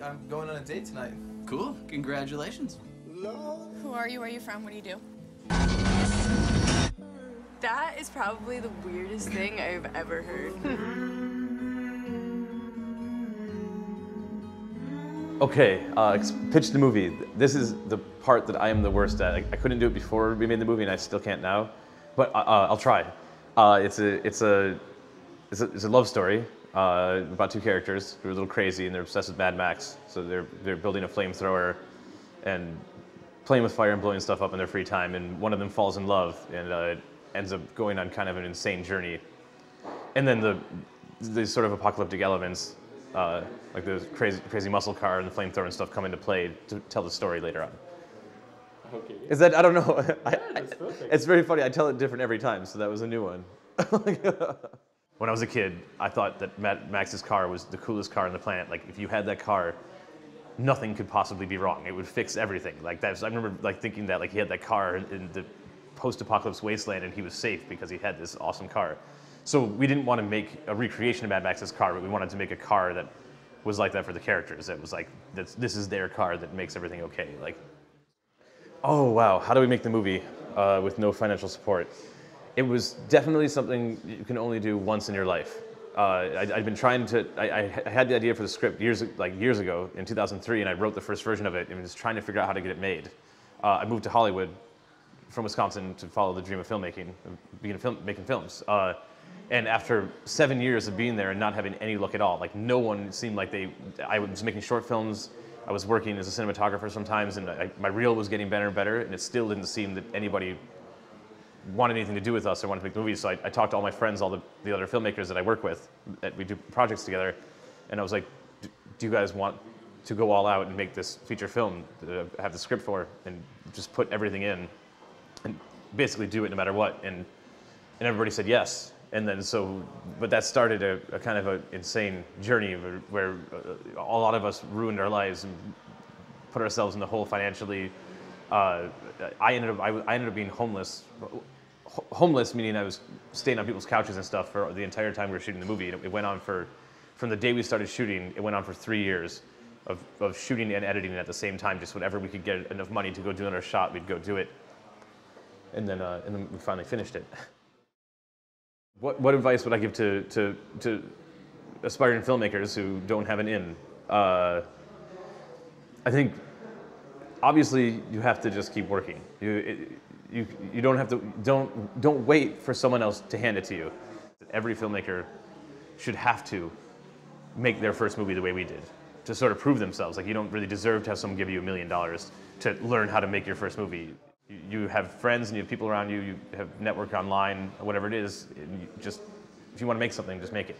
I'm going on a date tonight. Cool. Congratulations. Who are you? Where are you from? What do you do? That is probably the weirdest thing I've ever heard. Okay, pitch the movie. This is the part that I am the worst at. I couldn't do it before we made the movie, and I still can't now. But I'll try. It's a love story about two characters who are a little crazy and they're obsessed with Mad Max. So they're building a flamethrower and playing with fire and blowing stuff up in their free time. And one of them falls in love and ends up going on kind of an insane journey. And then the sort of apocalyptic elements, like the crazy muscle car and the flamethrower and stuff, come into play to tell the story later on. Okay. Is that, I don't know. That's perfect. It's very funny. I tell it different every time, so that was a new one. When I was a kid, I thought that Mad Max's car was the coolest car on the planet. Like, if you had that car, nothing could possibly be wrong. It would fix everything. Like that. I remember like thinking that like he had that car in the post-apocalypse wasteland and he was safe because he had this awesome car. So we didn't want to make a recreation of Mad Max's car, but we wanted to make a car that was like that for the characters. That was like, this is their car that makes everything okay. Like, oh wow, how do we make the movie with no financial support? It was definitely something you can only do once in your life. I'd been trying to, I had the idea for the script years ago in 2003, and I wrote the first version of it and was trying to figure out how to get it made. I moved to Hollywood from Wisconsin to follow the dream of filmmaking, making films. And after 7 years of being there and not having any luck at all, like no one seemed like I was making short films, I was working as a cinematographer sometimes, and my reel was getting better and better, and it still didn't seem that anybody wanted anything to do with us or wanted to make movies. So I talked to all my friends, all the other filmmakers that I work with, that we do projects together, and I was like, do you guys want to go all out and make this feature film that I have the script for, and just put everything in, and basically do it no matter what? And everybody said yes. And then but that started a kind of an insane journey where a lot of us ruined our lives and put ourselves in the hole financially. I ended up being homeless. Homeless meaning I was staying on people's couches and stuff for the entire time we were shooting the movie. It went on from the day we started shooting, it went on for 3 years of shooting and editing at the same time. Just whenever we could get enough money to go do another shot, we'd go do it. And then we finally finished it. What advice would I give to aspiring filmmakers who don't have an in? I think obviously you have to just keep working. You don't have to don't wait for someone else to hand it to you. Every filmmaker should have to make their first movie the way we did, to sort of prove themselves. Like, you don't really deserve to have someone give you $1 million to learn how to make your first movie. You have friends and you have people around you, you have network online, whatever it is, and if you want to make something, just make it.